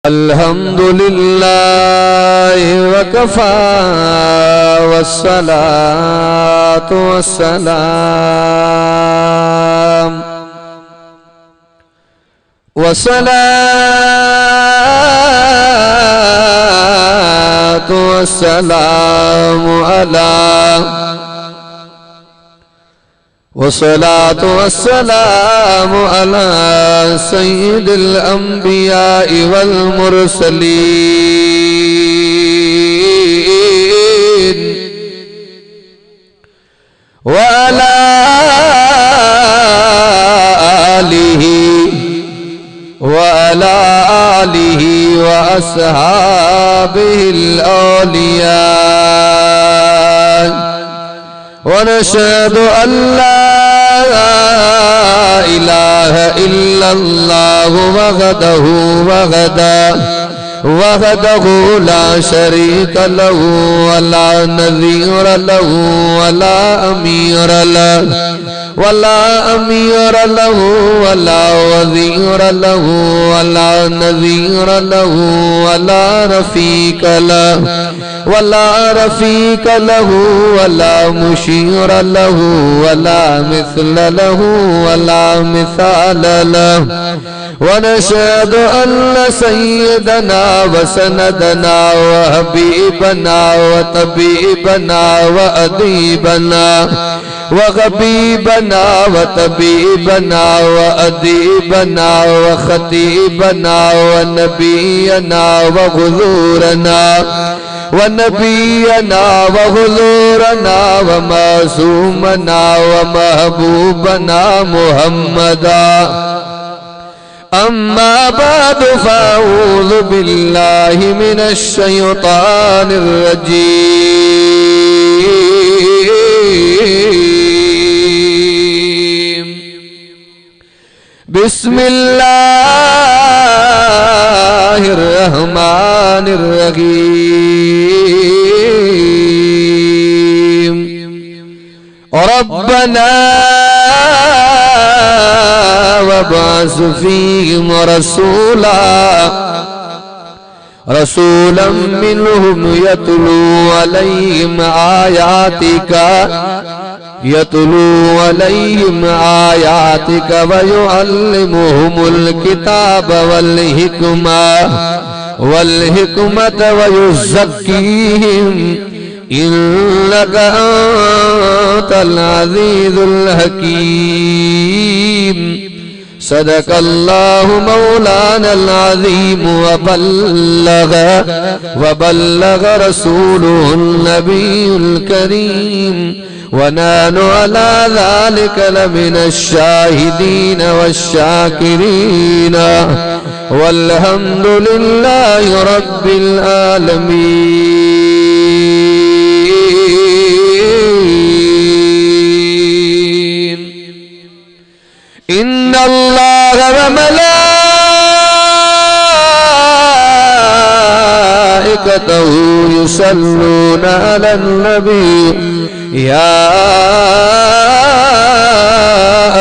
अल्हम्दुलिल्लाह वकफा वस्सलातु वस्सलाम वस्सलातु वस्सलामु अला वस्सलातु वस्सलामु अला सय्यिदिल अंबिया वल मुरसलीन व अला आलिहि व अस्हाबिहिल औलिया व नशहदु अल्ला इलाहा इल्लल्लाह वहदहु ला शरीका लहु वला नज़ीर लहु वला अमीर लहु वला वज़ीर लहु वला नज़ीर लहु वला रफ़ीक लहु वला मुशीर लहु वला मिस्ल लहु वला मिसाल लहु व नशहदु अन्न सय्यदना व सनदना व हबीबना व तबीबना व अदीबना व गबीबना व तबीबना व अदीबना व खतीबना व नबीना व हुज़ूरना व हुज़ूरना व मासूमना व महबूबना मुहम्मदा अम्मा बाद फ़अऊज़ु बिल्लाहि मिनश शैतानिर रजीम बिस्मिल्लाहिर रहमानिर रहीम रब्बना वबअस फ़ीहिम रसूलन मिनहुम यतलू अलैहिम आयातिका व युअल्लिमुहुमुल किताब वल हिकमत व युज़क्कीहिम इन्नका अंतल अज़ीज़ुल हकीम सदक़ल्लाहु मौलानल अज़ीम व बल्लग रसूलुहुन नबियुल करीम व नहनु अला ज़ालिका लमिनश शाहिदीन वश्शाकिरीन वल्हम्दुलिल्लाहि रब्बिल आलमीन। इन्नल्लाह व मलाइकतहु युसल्लूना अलन नबी या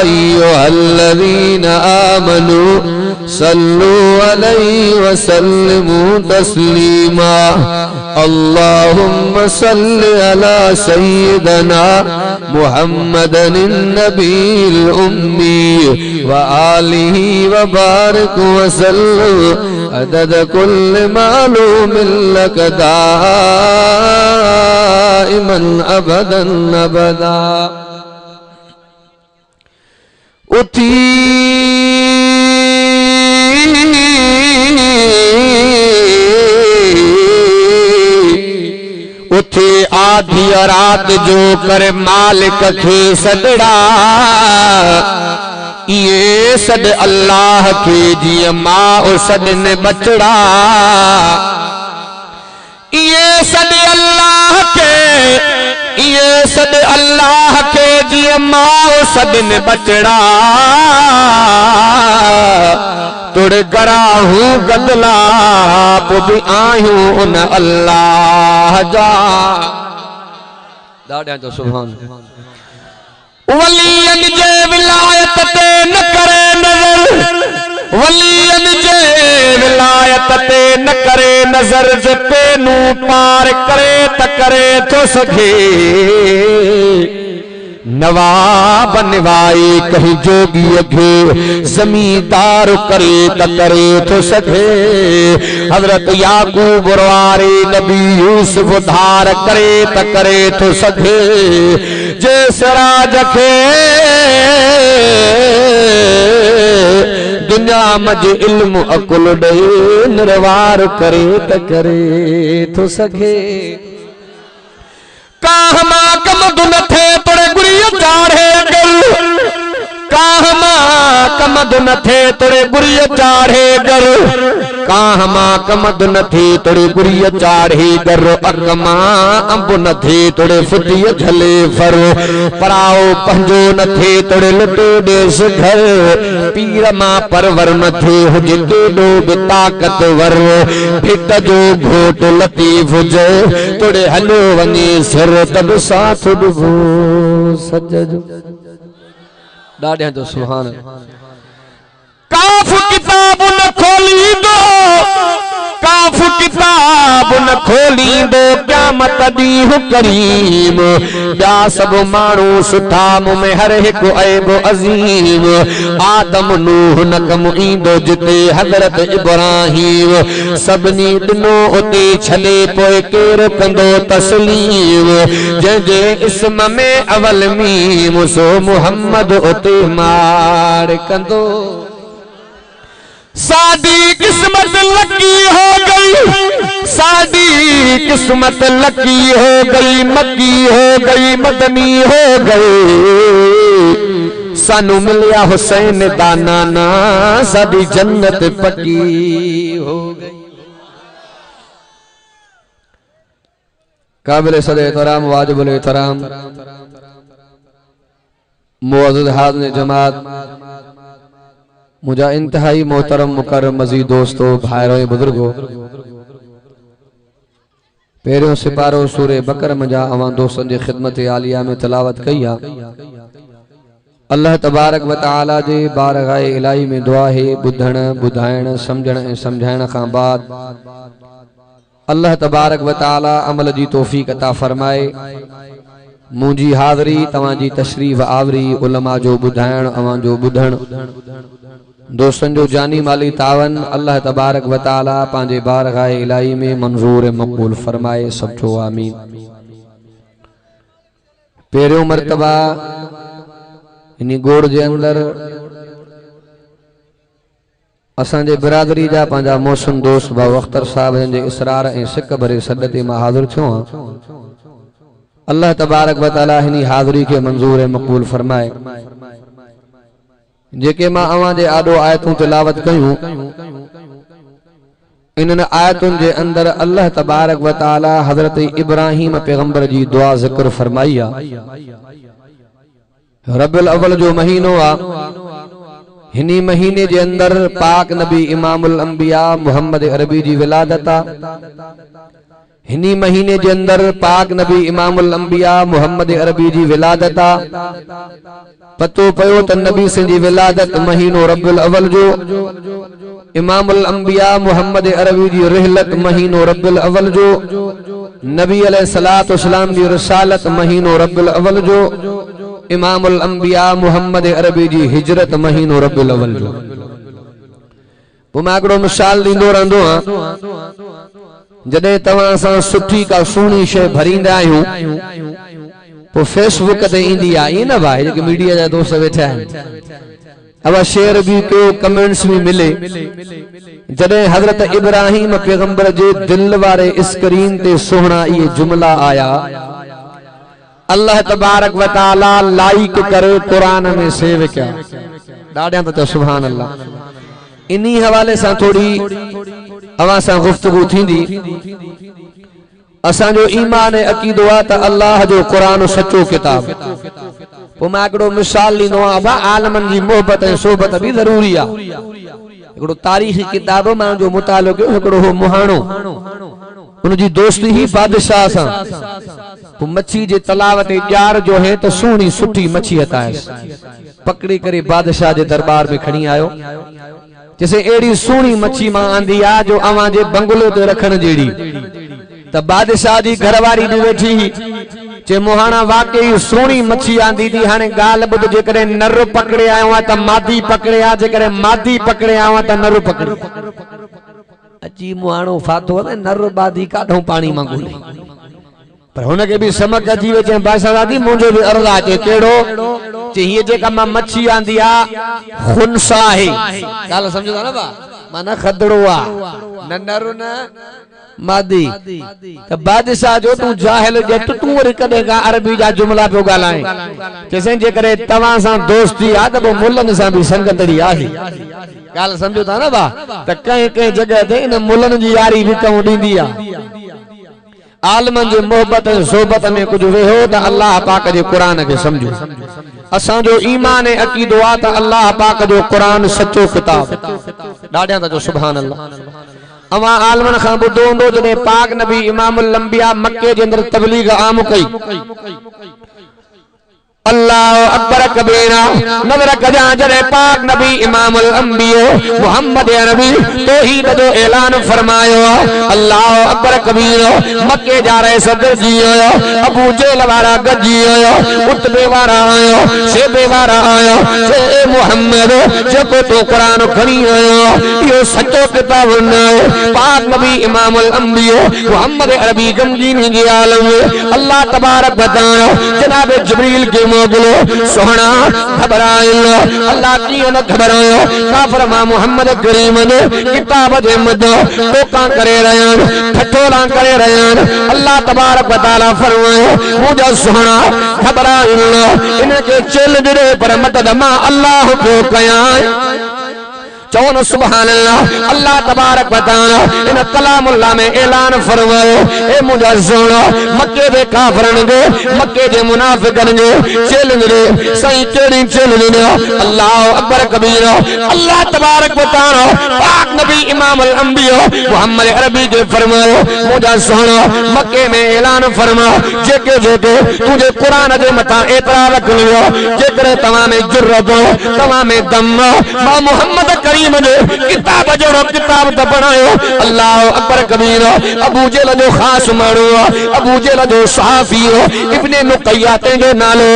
अय्युहल्लज़ीना आमनू सल्लू अलैहि व सल्लिमू तस्लीमा अल्लाहुम्मा सल्लि अला सय्यिदना मुहम्मदिन नबील उम्मी व आलिहि व बारिक व सल्लिम अदद कुल्लि मालूमिन लक दाइमन अबदन अबदा। उथी आधी रात जो कर मालिक खे सदड़ा ये सद अल्लाह के जिया माँ और सदन बचड़ा ये सद अल्लाह के जिया माँ और सदन बचड़ा तुड़ कराहूं गदला पुबी आयूं उन अल्लाह जा दाड़ा तो सुभान वलियन जे विलायत ते न करे नजर वलियन जे विलायत ते न करे नजर जे पेनू पार करे त करे तो सके नवाब निवाई कहीं जोगी अघे जमींदार करे त करे तो सके हजरत याकूब वारे नबी यूसुफ धार करे त करे तो सके जे सराज खे दुनिया मज इल्म अकुल दे निर्वार करे त करे तो सके काहमा कम दुन थे तोड़े गुरिया चाढ़े गल काहमा कम दुन थे तोड़े गुरिया चाढ़े गल काहमा कम दुन थे तोड़े गुरिया चाढ़े गर अकमा अंब न थे तोड़े फुटिया झले फर पराओ पंजो न थे तोड़े लटो देश घर पीर मां परवर न थे हुजे केडो बि ताकतवर फिट जो घोट लतीफ जो तोड़े हलो वञे सिर तब साथ डुबो सज जो ॾाढियां जो सुभान काफ किताब न खोलींदो काफ किताब न खोलींदो क़यामत ॾींहुं करीम ॿिया सभु माण्हू सुठा मूं में हर हिकु ऐब अज़ीम आदम नूह न कमु ईंदो जिते हज़रत इब्राहीम सभिनी ॾिनो उते छॾे पोइ केरु कंदो तस्लीम जंहिंजे इस्म में अवल मीम सो मुहम्मद उते मार कंदो साडी किस्मत लकी हो गई साडी किस्मत लकी हो गई मक्की हो गई मदनी हो गई सानू मिलिया हुसैन दा नाना साडी जन्नत पक्की हो गई काबिल सदर एहतराम वाजिबुल एहतराम मुअज़्ज़ज़ हाज़िर जमात मुझा इंतहाई मोहतरम मुकर्रम मजीद दोस्तों भाइरों बुजुर्गो पहिरियों सिपारो सूरे बकर मजा अवां दोस्तन जी खिदमत आलिया में तिलावत कई अल्लाह तबारक व तआला जे बारगाह इलाही में दुआ है बुधण बुधाइण समझण ऐं समझाइण खां बाद अल्लाह तबारक व तआला अमल जी तौफीक अता फरमाए मुंजी हाज़री तवां जी तशरीफ आवरी उलमा जो बुधाइण अवां जो बुधण दोस्तन जो जानी माली तावन अल्लाह तबारक व तआला पांजे बारगाह इलाही में मंजूर मकबूल फरमाए सब जो आमीन पहिरियों मर्तबा इन गोड़ जे अंदर असांजे बिरादरी जा पांजा मौसम दोस्त बाबू अख्तर साहब जे इसरार ऐं सिक भरे सॾ ते मां हाज़िर थियो अल्लाह तबारक व तआला हिनी हाज़िरी के मंजूर मकबूल फरमाए जेके मां अवां जे आडो आयतूं तिलावत कयूं इन्हनि आयतुनि जे अंदर अल्लाह तबारक व तआला हजरत इब्राहीम पैगंबर जी दुआ ज़िक्र फरमाई रबिउल अव्वल जो महीनो आ हिनी महीने जे अंदर पाक नबी इमामुल अंबिया मुहम्मद अरबी जी विलादत आ हिनी महीने जे अंदर पाक नबी इमामुल अंबिया मुहम्मद अरबी जी विलादत आ पतो पयो त नबी सिंह जी विलादत महीनो रबिउल अव्वल जो इमामुल अंबिया मुहम्मद अरबी जी रिहलत महीनो रबिउल अव्वल जो नबी अलैहिस्सलातु वस्सलाम जी रिसालत महीनो रबिउल अव्वल जो इमामुल अंबिया मुहम्मद अरबी जी हिजरत महीनो रबिउल अव्वल जो पोइ मां हिकिड़ो मिसाल ॾींदो रहंदो आहियां जॾहिं तव्हां सां सुठी का सुहिणी शइ भरींदा आहियूं पोइ फेसबुक ते ईंदी आहे ईअं न भाई जेके मीडिया जा दोस्त वेठा आहिनि अब शेयर भी कयो कमेंट्स भी मिले जॾहिं हज़रत इब्राहीम पैगंबर जे दिल वारे स्क्रीन ते सुहिणा इहे जुमला आया अल्लाह तबारक व तआला लाइक करे कुरान में सेव कया ॾाढा त सुभान अल्लाह इन्ही हवाले सां थोड़ी अवां सां गुफ्तगू थींदी असांजो ईमान ऐं अकीदो आहे त अल्लाह जो कुरान सचो किताब पोइ मां हिकिड़ो मिसाल ॾींदो आहियां आलमनि जी मोहबत ऐं सोबत बि ज़रूरी आहे हिकिड़ो तारीख़ी किताब मां जो मुतालो कयो हिकिड़ो हो मुहाणो उनजी दोस्ती ही बादशाह सां पोइ मच्छी जे तलाव ते ॼार जो है त सुहिणी सुठी मच्छी हतायसि पकड़ी करे बादशाह जे दरबार में खणी आयो जैसे एड़ी सोनी मच्छी मां आंदी आ जो अवां जे बंगलो ते रखण जेड़ी त बादशाह जी घरवारी भी वेठी चे मोहाना वाकई सोनी मच्छी आंदी थी हाने गाल बुध जे करे नर पकड़े आयो आ त मादी पकड़े आ जे करे मादी पकड़े आयो आ त नर पकड़े अजी मोहानो फातो है नर बादी काढो पानी मां गोली पर हुन के भी समक अची वे चे बादशाह दादी मुंजो भी अर्ज आ चे केड़ो चे ये जे का मच्छी आंदी आ खुनसा है गाल समझो ना बा माना खदड़ो आ न नर न मादी त बादशाह जो तू जाहिल जे तू वर कदे का अरबी जा जुमला पे गालाए जैसे जे करे तवा सा दोस्ती आ त मुल्लन सा भी संगतड़ी आही गाल समझो था ना बा त कई कई जगह ते इन मुल्लन जी यारी भी कऊ दींदी आ आलमन जे मोहब्बत सोबत में कुछ वेहो त अल्लाह पाक जे कुरान के समझो असा जो ईमान ए अकीदो आ त अल्लाह पाक जो कुरान सच्चो किताब डाढिया त जो सुभान अल्लाह अवा आलमन खां बुधो हूंदो जॾहिं पाक नबी इमामुल अंबिया मक्के जे अंदर तबलीग आम कई अल्लाह अकबर कबीरा नजर कजा जरे पाक नबी इमामुल अंबिया मोहम्मद नबी तौहीद जो ऐलान फरमायो अल्लाह अकबर कबीरा मक्के जा रहे सदर जी आयो अबू जेल वाला गजी आयो उतबे वाला आयो शेबे वाला आयो ए मोहम्मद जको तो कुरान खणी आयो यो सच्चो किताब न पाक नबी इमामुल अंबिया मोहम्मद अरबी गमगीनी जी आलम अल्लाह तबारक बतायो जनाब जिब्रील के मोगलो सोहना घबरायो अल्लाह की न घबरायो काफर मा मोहम्मद करीम ने किताब जे मदो तोका करे रहन ठठोला करे रहन अल्लाह तबारक व तआला फरमायो मुझा सोहना घबरायो इनके चेल दे पर मदद मा अल्लाह को कया चौन सुभान अल्लाह अल्लाह तबारक व तआला इन कलामुल्लाह में ऐलान फरमायो ए मुझा सोना मक्के दे काफरन दे मक्के दे मुनाफिकन दे चेलन दे सही केड़ी चेलन दे अल्लाह अकबर कबीरा अल्लाह तबारक व तआला पाक नबी इमामुल अंबिया मोहम्मद अरबी दे फरमायो मुझा सोना मक्के में ऐलान फरमा जेके जेके तुझे कुरान दे मथा एतरा रख लियो जेकर तवा में जुर्रत तवा में दम मा मोहम्मद किताब जड़ो किताब त बनायो अल्लाह अकबर कबीरा अबू जेल जो खास मानो अबू जेल जो सहाफी इब्ने नुकैया ते जो नालो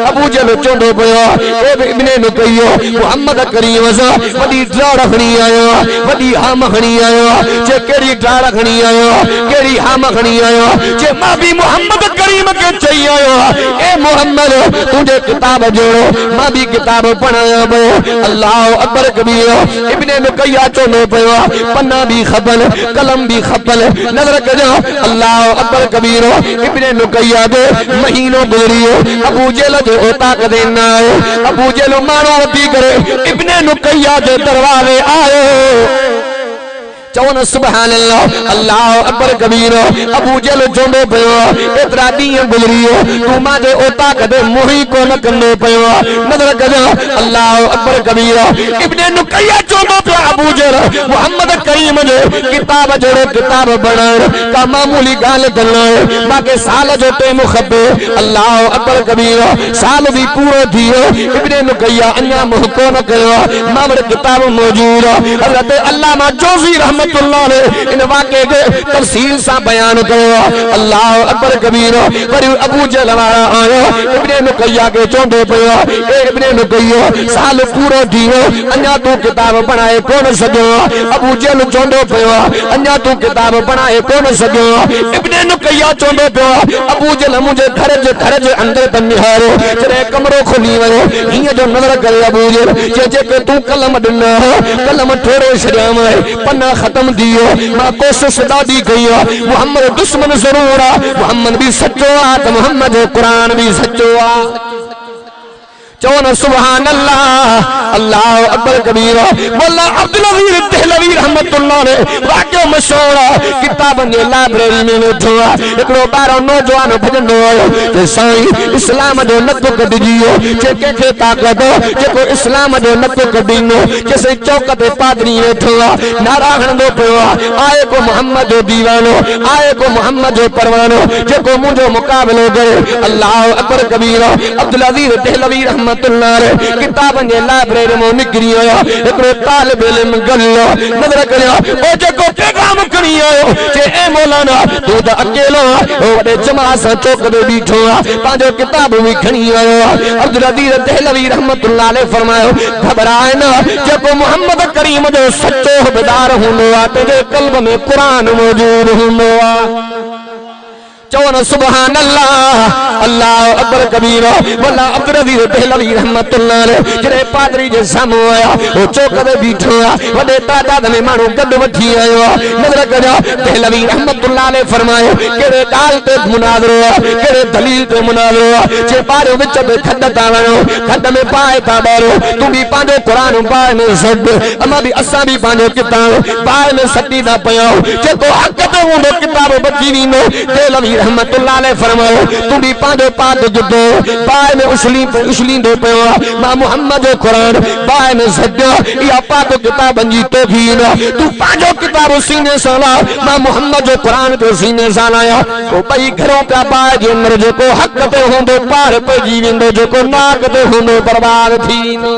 अबू जेल चोंदो पयो ए इब्ने नुकैया मोहम्मद करीम सा वडी ड्राड़ खणी आयो वडी हाम खणी आयो जे केड़ी ड्राड़ खणी आयो केड़ी हाम खणी आयो जे मां भी मोहम्मद करीम के चई आयो ए मोहम्मद तुझे किताब जोड़ो मां भी किताब पढ़ाया बो अल्लाह अकबर कबीरा इब्ने नुकैया चोनो पयो पन्ना भी खपल कलम भी खपल नजर कजो अल्लाह अकबर कबीरो इब्ने नुकैया दे महीनो गुजरियो अबू जेल जो ओता कदे ना अबू जेल मारो दी करे इब्ने नुकैया दे दरवाजे आयो चौन सुभान अल्लाह अल्लाह अकबर कबीरो अबू जेल चोंदो पयो एतरा दी गुजरियो तू मां दे ओता कदे मुही को न कंदो पयो नजर कजो अल्लाह अकबर कबीरो इब्ने नुकैया चोंदो पयो अबू जेल मोहम्मद करीम ने किताब जोड़ो किताब बनाओ का मामूली गाल कनो बाकी साल जो टेम खबे अल्लाह अकबर कबीरो साल भी पूरो थियो इब्ने नुकैया अन्या मुह को न कयो मामड़ किताब मौजूद हजरत अल्लामा जोजी रहमतुल्लाह ने इन वाक़े के तफसील सा बयान कयो अल्लाह अकबर कबीरो वरी अबू जेल वाला आयो इब्ने नुकैया के चोंदो पयो ए इब्ने नुकैया साल पूरो थियो अन्या तू किताब बनाए कोन सजो अबू जेल चोंदो पयो अन्या तू किताब बनाए कोन सजो इब्ने नुकैया चोंदो पयो अबू जेल मुझे घर जे अंदर त निहारो जरे कमरो खुली वयो हिय जो नजर करे अबू जेल जे के तू कलम दिनो कलम थोड़े शरियाम पन्ना खत्म दियो मां कोशिश दादी कयो मोहम्मद दुश्मन जरूर आ मोहम्मद भी सच्चो आ त मोहम्मद कुरान भी सच्चो आ चौन सुभान अल्लाह अल्लाह अकबर कबीरा मौला अब्दुल अजीज दहलवी रहमतुल्लाह ने वाक़ियो मशहूर किताब ने लाइब्रेरी में वेठो एकड़ो बारो नौजवान भजंदो जे साईं इस्लाम जो नको कढियो जेके के ताकत जेको इस्लाम जो नको कढीनो जैसे चौक ते पादरी वेठो नारा हणंदो पियो आए को मोहम्मद जो दीवानो आए को मोहम्मद जो परवानो जेको मुझो मुकाबलो करे अल्लाह अकबर कबीरा अब्दुल अजीज दहलवी रहमतुल्लाह अलैह किताबन जे लाइब्रेरी में निकरी आया एकरो तालिब इल्म गल्लो नजर करियो ओ जेको पैगाम खणी आयो जे ए मौलाना तू तो अकेलो ओ वडे जमात सा चौक ते बीठो पांजो किताब भी खणी आयो अब्दुल अजीज दहलवी रहमतुल्लाह अलैह फरमायो घबराए ना जेको मोहम्मद करीम जो सच्चो हबदार हुंदो आ तेरे कल्ब में कुरान मौजूद हुंदो आ चौन सुभान अल्लाह अल्लाह अकबर कबीरा वल्ला अब्दुल अजीज दहलवी रहमतुल्लाह अलैह जरे पादरी जे सामो आया ओ चौक ते बीठो आ वडे तादाद में मानो गड वठी आयो नजर करियो दहलवी रहमतुल्लाह अलैह फरमायो केड़े ॻाल ते मुनाज़रो केड़े दलील ते मुनाज़रो जे पारो विच में खड ता वणो खड में पाए ता बारो तू भी पांजो कुरान पाए में सद अमा भी असा भी पांजो किताब पाए में सटी ता पयो जेको हक ते हुंदो किताब बची वींदो दहलवी रहमतुल्लाह अलैह फरमायो तू भी पांजो पाद जुदो पाए में उछली दो पयो मां मोहम्मद जो कुरान पाए में सदियो या पाक किताब जी तौहीद तू पांजो किताब सीने से ला मां मोहम्मद जो कुरान तो सीने से लाया तो भाई घरों पे पाए जे अंदर जो को हक ते होंदो पार पे जीवेंदो जो को नाक ते होंदो बर्बाद थींदो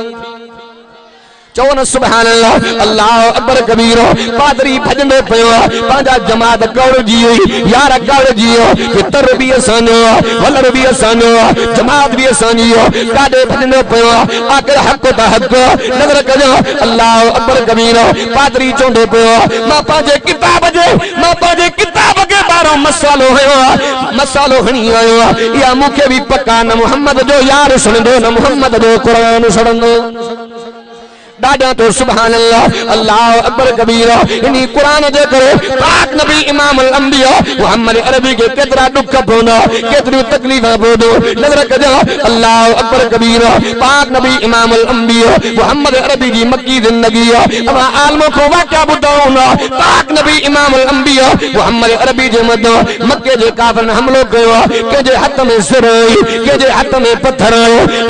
चौन सुभान अल्लाह अल्लाह अकबर कबीरो पादरी भजंदो पयो पांजा जमात कौड़ जी यार कौड़ जी पितर भी असानो वलर भी असानो जमात भी असानी काडे भजंदो पयो आखिर हक ता हक नजर कजो अल्लाह अकबर कबीरो पादरी चोंदो पयो मां पांजे किताब के बारो मसालो हणी आयो या मुखे भी पक्का न मोहम्मद जो यार सुनदो न मोहम्मद जो कुरान सुनदो दादा तो सुभान अल्लाह अल्लाह अकबर कबीरा इन्हीं कुरान जे करे पाक नबी इमाम अल अंबिया मोहम्मद अरबी के केतरा दुख पोंदा केतरी तकलीफा पोंदो नजर कजो अल्लाह अकबर कबीरा पाक नबी इमाम अल अंबिया मोहम्मद अरबी की मक्की जिंदगी अमा आलम को वाक्या बुधाओ ना पाक नबी इमाम अल अंबिया मोहम्मद अरबी जे मदो मक्के जे काफिरन हमलो कयो के जे हाथ में सिर के जे हाथ में पत्थर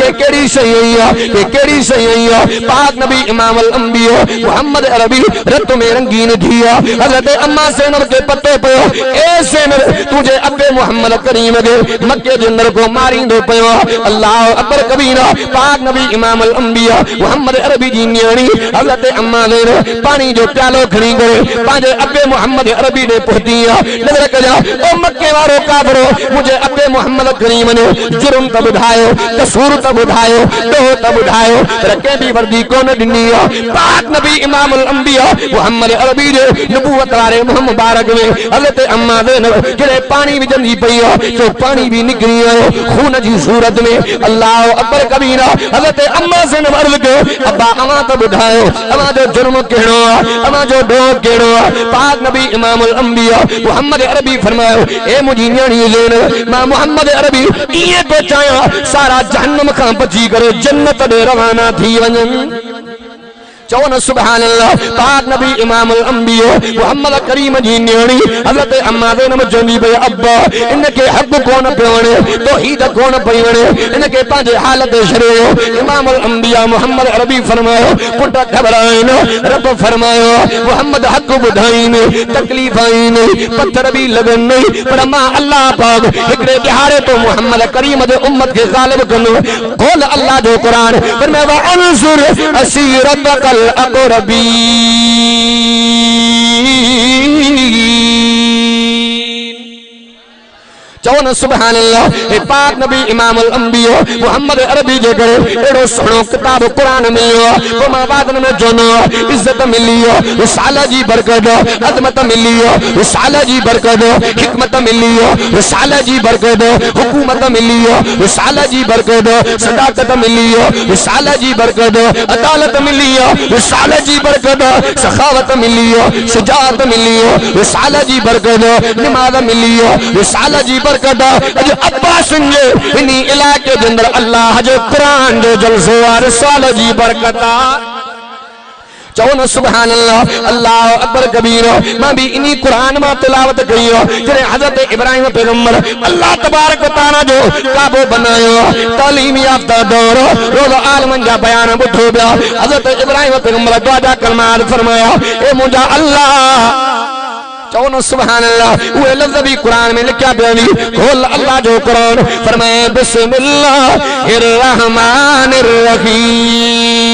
के केड़ी सही के केड़ी सही पाक नबी इमाम अल अंबिया मोहम्मद अरबी रत में रंगीन थिया हजरत अम्मा सेनर के पत्ते पे ए सेनर तुझे अबे मोहम्मद करीम के मक्के के अंदर को मारींदो पयो अल्लाह अकबर कबीरा पाक नबी इमाम अल अंबिया मोहम्मद अरबी जी न्याणी हजरत अम्मा ने पानी जो प्यालो खणी करे पांजे अबे मोहम्मद अरबी ने पहुंचिया नजर कजा ओ मक्के वारो काफरो मुझे अबे मोहम्मद करीम ने जुर्म त बुधायो कसूर त बुधायो दो त बुधायो रखे भी वर्दी कोन पाक नबी इमाम अल अंबिया मोहम्मद अरबी जे नबूवत वाले मुहम्मद मुबारक में हजरत अम्मा ज़ैनब जेड़े पानी विझंदी पई तो पानी भी निकरी आयो खून जी सूरत में अल्लाह अकबर कबीरा हजरत अम्मा ज़ैनब अर्ज़ कयो अब्बा अमा तो बुधायो अमा जो जुर्म केड़ो अमा जो ढोंग केड़ो पाक नबी इमाम अल अंबिया मोहम्मद अरबी फरमायो ए मुजी न्याणी ज़ैनब मां मोहम्मद अरबी इए तो चाया सारा जहन्नम का बची करे जन्नत दे रवाना थी वञन चौन सुभान अल्लाह पाक नबी इमाम अल अंबिया मोहम्मद करीम जी न्याणी हजरत अम्मा ज़ैनब चंदी पे अब्बा इनके हक कोन पेवणे तौहीद कोन पेवणे इनके पांजे हालत शरियो इमाम अल अंबिया मोहम्मद अरबी फरमायो पुट घबराए न रब फरमायो मोहम्मद हक बुधाई ने तकलीफ आई ने पत्थर भी लगन नहीं पर मां अल्लाह पाक एकड़े दिहाड़े तो मोहम्मद करीम दे उम्मत के गालिब कनो कौल अल्लाह जो कुरान फरमाया व अंसुर असीरतकल अक़रबी चौन सुभान अल्लाह पाक नबी इमाम अल अंबिया मोहम्मद अरबी जे करे एड़ो सोनो किताब कुरान में तो मां वादन में जोनो इज्जत मिली रिसाला जी बरकत अजमत मिली रिसाला जी बरकत हिकमत मिली रिसाला जी बरकत हुकूमत मिली रिसाला जी बरकत सदाकत मिली रिसाला जी बरकत अदालत मिली रिसाला जी बरकत सखावत मिली शुजाअत मिली रिसाला जी बरकत नमाज मिली रिसाला जी बरकत अज अब्बास जे इनी इलाके के अंदर अल्लाह जो कुरान जो जलसो रिसाला जी बरकत चौन सुभान अल्लाह अल्लाह अकबर कबीरा मां भी इन्हीं कुरान में तिलावत कयो जरे हजरत इब्राहिम पैगंबर अल्लाह तबारक व तआला जो काबो बनायो तालीम याफ्ता दौर रोज़ आलमन जा बयान बुठो बिया हजरत इब्राहिम पैगंबर दुआ कलमात फरमाया ए मुंजा अल्लाह चओ न सुभान अल्लाह। उहे लफ्ज़ भी कुरान में लिखिया पिया आहिनि। खोल अल्लाह जो कुरान, फरमाए बिस्मिल्लाहिर रहमानिर रहीम।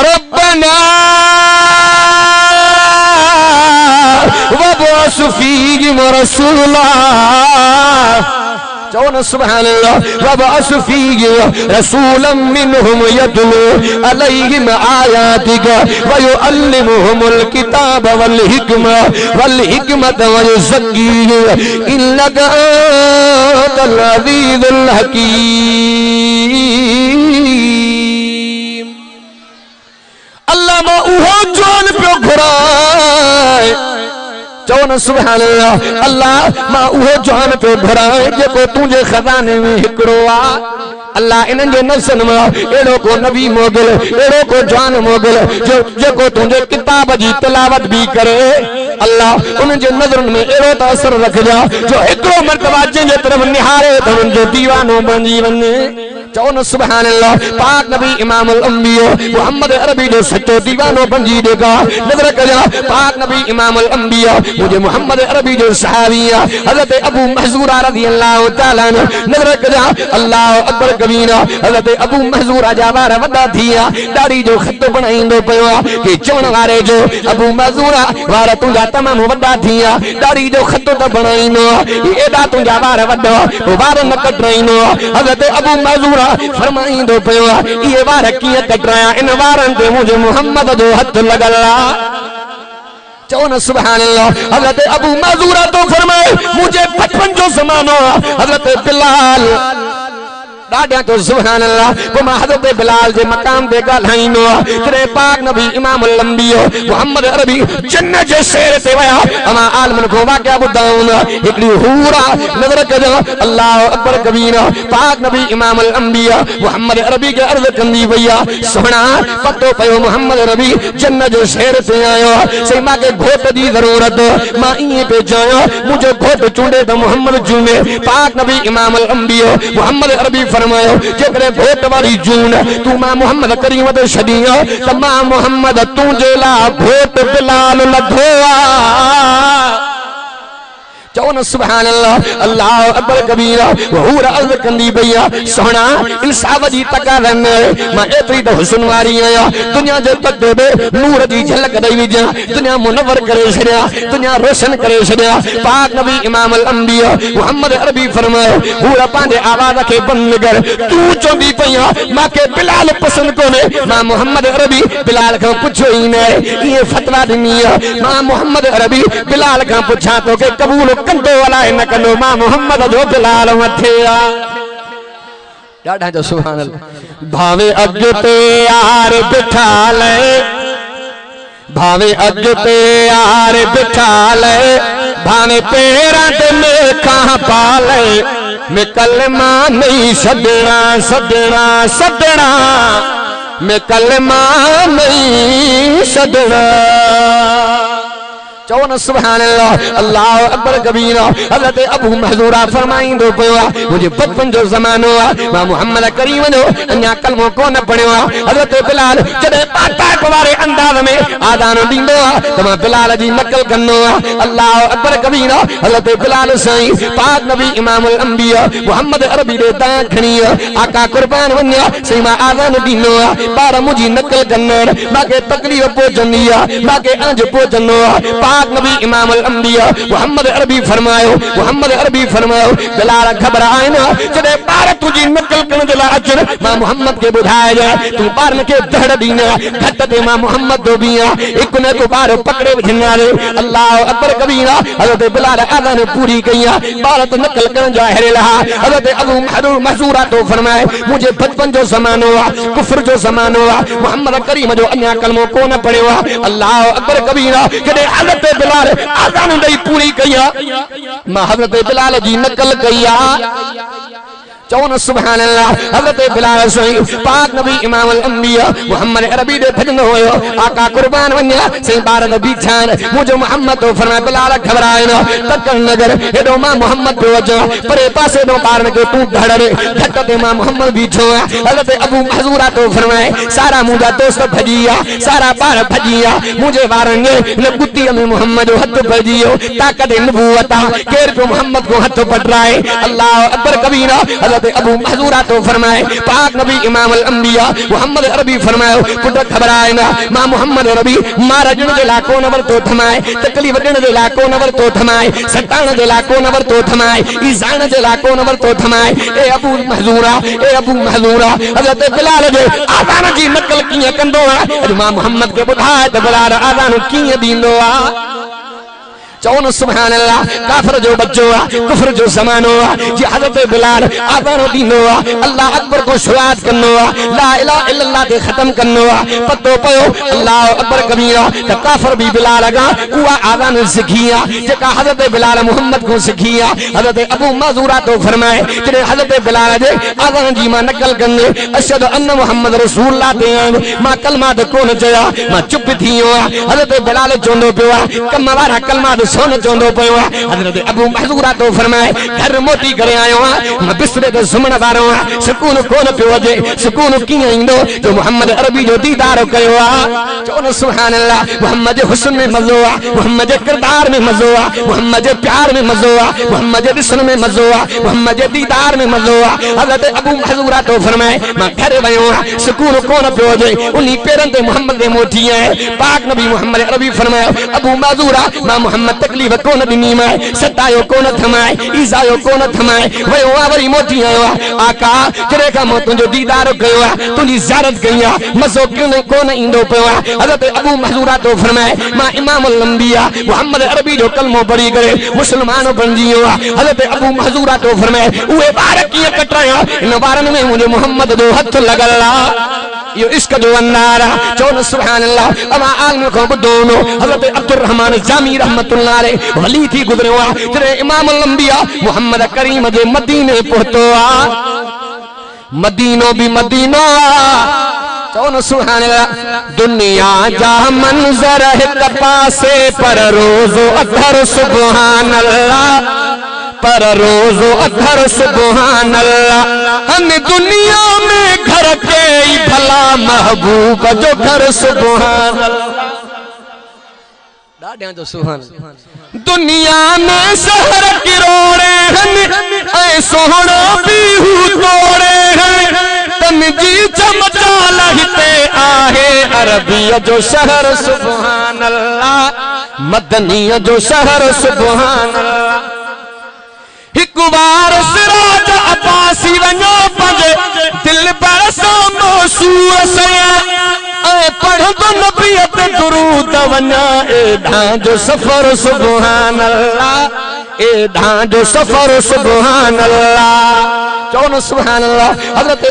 रब्बना वबअस फीहिम रसूला। चओ न सुभान अल्लाह। वबअस फीहिम रसूलन मिनहुम यतलू अलैहिम आयातिक व युअल्लिमुहुमुल किताब वल हिकमत व युज़क्कीहिम इन्नका अंतल अज़ीज़ुल हकीम। अल्लाह मां उहो जान पियो घुराए। चओ न सुभान अल्लाह। अल्लाह मां उहो जान पियो घुराए जेको तुंहिंजे खजाने में हिकिड़ो आ। अल्लाह इन्हनि जे नफ़्सनि मां अहिड़ो को नबी मोकिल, अहिड़ो को जान मोकिल जेको तुंहिंजे किताब जी तिलावत भी करे। अल्लाह उन्हनि जे नज़रुनि में अहिड़ो त असर रखजा जो हिकिड़ो मर्तबा जंहिंजे तरफ़ निहारे त उनजो दीवानो बणिजी वञे। चओ न सुभान अल्लाह। पाक नबी इमामुल अंबिया मोहम्मद अरबी जो सच्चो दीवानो बणिजी देगा। नज़र कजा पाक नबी इमामुल अंबिया मुझे मोहम्मद अरबी जो सहाबिया हज़रत अबू महज़ूरा रज़ियल्लाहु तआला अन्हु। नज़र कजा अल्लाह अकबर कबीरा हज़रत अबू महज़ूरा जा वार वॾा थिया, दाढ़ी जो ख़त बणाईंदो पियो आहे कि चवण वारे जो अबू महज़ूरा वार तुंहिंजा तमामु वॾा थिया, दाढ़ी जो ख़त त बणाईंदो आहे, एॾा तुंहिंजा वार वॾा वार न कटराईंदो आहे। हज़रत अबू महज़ूरा फरमाईंदो पियो आहे इहे वार कीअं कटराया, इन वारनि ते मुंहिंजे मोहम्मद जो हथ लॻल आहे। चओ न सुभान अल्लाह। हज़रत अबू महज़ूरा तो फरमाए मुझे बचपन जो ज़मानो हज़रत बिलाल ॾाढा तो सुभान अल्लाह। पोइ मां हज़रत बिलाल जे मक़ाम ते ॻाल्हाईंदो आहियां। जॾहिं पाक नबी इमामुल अंबिया मोहम्मद अरबी जन्नत जे शेर ते विया, अमां आलमनि खां वाक़िया ॿुधायूं। हिकिड़ी हूर नज़र कजो अल्लाह अकबर कबीरा पाक नबी इमामुल अंबिया मोहम्मद अरबी खे अर्ज़ कंदी वई आहे सुहिणा पतो पियो मोहम्मद अरबी जन्नत जे शेर ते आयो आहे। सही मूंखे घोट जी ज़रूरत, मां ईअं पियो चाहियां मुंहिंजो घोट चूंडे त मोहम्मद चूंडे। पाक नबी इमामुल अंबिया मोहम्मद अरबी फरमायो जेकॾहिं घोट वारी जून तू मां मोहम्मद करीम ते छॾी त मां मोहम्मद तुंहिंजे लाइ घोट बिलाल लधो आहे। चओ न सुभान अल्लाह। अल्लाह अकबर कबीरा हूर अर्ज़ कंदी पई आहे सुहिणा इंसाफ़ जी तकाज़ा न मां एतिरी त हुस्न वारी आहियां, दुनिया जे पते में नूर जी झलक ॾेई विझां, दुनिया मुनवर करे छॾियां, दुनिया रोशन करे छॾियां। पाक नबी इमामुल अंबिया मोहम्मद अरबी फरमायो हूर पंहिंजे आवाज़ खे बंदि कर, तूं चवंदी पई आहे मूंखे बिलाल पसंदि कोन्हे, मां मोहम्मद अरबी बिलाल खां पुछियो ई न आहे, ईअं फतवा ॾिनी आहे। मां मोहम्मद अरबी बिलाल खां पुछां थो कि क़बूल कंदो अलाए न कंदो, मां मोहम्मद जो बिलाल मथे आहे। ॾाढा जो सुभान अल्लाह। भावे अॻिते यार बिठा ले, भावे अॻिते यार बिठा ले, भावे पेरां ते मेखां पा ले, मैं कलमा नहीं छॾणा छॾणा छॾणा, मैं कलमा नहीं छॾणा। चओ न सुभान अल्लाह। अल्लाह अकबर कबीरा हज़रत अबू महज़ूरा फरमाईंदो पियो आहे मुंहिंजे बचपन जो ज़मानो आहे, मां मोहम्मद करीम जो अञा कलमो कोन पढ़ियो आहे। हज़रत बिलाल जॾहिं पाटाइप वारे अंदाज़ में आदान ॾींदो आहे त मां बिलाल जी नकल कंदो आहियां। अल्लाह अकबर कबीरा हज़रत बिलाल साईं पाक नबी इमामुल अंबिया मोहम्मद अरबी ॾे दां खणी आका कुर्बान वञा सही मां आदान ॾींदो आहे, ॿार मुंहिंजी नकल कंदा आहिनि, मूंखे तकलीफ़ पहुचंदी आहे, मूंखे अंज पहुचंदो आहे। पाक नबी इमामुल अंबिया मोहम्मद अरबी फरमायो बिलाल घबराए न, जॾहिं ॿार तुंहिंजी नकल करण जे लाइ अचनि मां मोहम्मद खे ॿुधाइजांइ तूं ॿारनि खे दड़ ॾींदा, घट ते मां मोहम्मद जो बीहां, हिकु न हिकु ॿार पकड़े विझंदासीं। अल्लाह अकबर कबीरा हज़रत बिलाल आज़ान पूरी कई आहे, ॿार त नकल करण जा हिरियल हा। हज़रत अबू महज़ूरा तो फरमाए मुंहिंजे बचपन जो ज़मानो आहे, कुफ्र जो ज़मानो आहे, मोहम्मद करीम जो अञा कलमो कोन पढ़ियो आहे। अल्लाह अकबर कबीरा जॾहिं हज़रत बिलाल आज़ान ॾेई पूरी कई आहे, मां हज़रत बिलाल जी नकल कई आहे। चौन सुभान अल्लाह। हज़रत बिलाल सोई पाक नबी इमाम अल अंबिया मोहम्मद अरबी दे भजन होयो आका कुर्बान वन्या सही बार नबी छान मुझे मोहम्मद तो फरमाए बिलाल घबराए ना तकन नगर एडो मां मोहम्मद पे वजो परे पासे दो पार के तू धड़रे धक्के मां मोहम्मद भी छो। हज़रत अबू महजूरा तो फरमाए सारा मुझा दोस्त भजिया सारा बार भजिया मुझे वारंगे न कुत्ती में मोहम्मद हथ भजियो ताकत नबूवता केर पे मोहम्मद को हथ पटराए। अल्लाह अकबर कबीरा। अबू महजूरा तो फरमाए पाक नबी इमाम अल अंबिया मोहम्मद अरबी फरमायो पुट घबराए ना मां मोहम्मद अरबी मारा जण जे लाको नवर तो थमाए तकलीफ जण जे लाको नवर तो थमाए सटाण जे लाको नवर तो थमाए ईजान जे लाको नवर तो थमाए। ए अबू महजूरा ए अबू महजूरा हज़रत बिलाल जे आज़ान जी नकल कीअं कंदो आहे अॼु मां मोहम्मद के ॿुधाए त बिलाल आज़ान कीअं ॾींदो आहे। चौन सुभान अल्लाह। काफिर जो बच्चो आहे कुफर जो ज़मानो आहे जी हज़रत बिलाल आज़ान ॾींदो आहे अल्लाह अकबर को शुरूआत कंदो आहे ला इलाहा इल्लल्लाह ते ख़त्म कंदो आहे पतो पयो अल्लाह अकबर कबीरा त काफिर भी बिलाल अगा उहा आज़ान सिखी आहे जेका हज़रत बिलाल मोहम्मद को सिखी आहे। हज़रत अबू मज़ूरा तो फरमाए जॾहिं हज़रत बिलाल जे आज़ान जी मां नकल कंदे अशहदु अन्न मोहम्मद रसूलुल्लाह ते मां कलमा त कोन चया मां चुप थी वियो आहियां। हज़रत बिलाल चवंदो पियो आहे कम वारा कलमा सोन चवंदो पियो आहे। हज़रत अबू महजूरा तो फरमाए घर मोटी करे आयो आहियां मां बिस्तरे ते सुम्हण वारो आहियां सुकून कोन पियो अचे सुकून कीअं ईंदो जो मोहम्मद अरबी जो दीदार कयो आहे। चवनि सुभान अल्लाह। मोहम्मद जे हुस्न में मज़ो आहे मोहम्मद जे किरदार में मज़ो आहे मोहम्मद जे प्यार में मज़ो आहे मोहम्मद जे ॾिसण में मज़ो आहे मोहम्मद जे दीदार में मज़ो आहे। हज़रत अबू महजूरा तो फरमाए मां घर वियो आहियां सुकून कोन पियो अचे उन्ही पेरनि ते मोहम्मद ते मोटी आहियां। पाक नबी मोहम्मद अरबी फरमायो अबू महजूरा मां मोहम्मद तकलीफ़ कोन ॾिनी मां सतायो कोन थमाए ईज़ायो कोन थमाए वियो आहे वरी मोटी आयो आहे आका जॾहिं खां मां तुंहिंजो दीदार कयो आहे तुंहिंजी ज़ियारत कई आहे मज़ो कोन ईंदो पियो आहे। हज़रत अबू महजूरा तो फरमाए मां इमाम अल अंबिया मोहम्मद अरबी जो कलमो पढ़ी करे मुस्लमान बणिजी वियो आहे। हज़रत अबू महजूरा तो फरमाए उहे ॿार कीअं कटाया इन ॿारनि में मुंहिंजे मोहम्मद जो हथ लॻल आहे यो इश्क जो अन्नार आहे। चवनि सुभान अल्लाह। अमा आलम को ॿुधो हो हज़रत अब्दुर रहमान जामी रहमतुल्लाह अलैह वली थी गुज़रियो आहे जॾहिं इमाम अल अंबिया मोहम्मद करीम जे मदीने पहुतो आहे मदीनो भी मदीनो आहे। चवनि सुभान अल्लाह। दुनिया जा मंज़र हिक पासे पर रोज़ो अधर सुभान अल्लाह पर रोज़ो अधर सुभान अल्लाह। हम दुनिया में घर के ही भला महबूब जो घर सुभान अल्लाह ॾाढियां जो सुभान। दुनिया में शहर किरोड़े हन ऐं सोहणो बीहू तोड़े हन तन जी चमचाल हिते आहे अरबीअ जो शहर सुभान अल्लाह मदनीअ जो शहर सुभान अल्लाह। हिक बार सिराज अब्बासी वञो पंहिंजे दिल पर साम्हूं सूर सया ऐं पढ़ंदो नबीअ ते दुरूद वञा एॾां जो सफ़र सुभान अल्लाह एॾां जो सफ़र सुभान अल्लाह। चवनि सुभान अल्लाह। हज़रत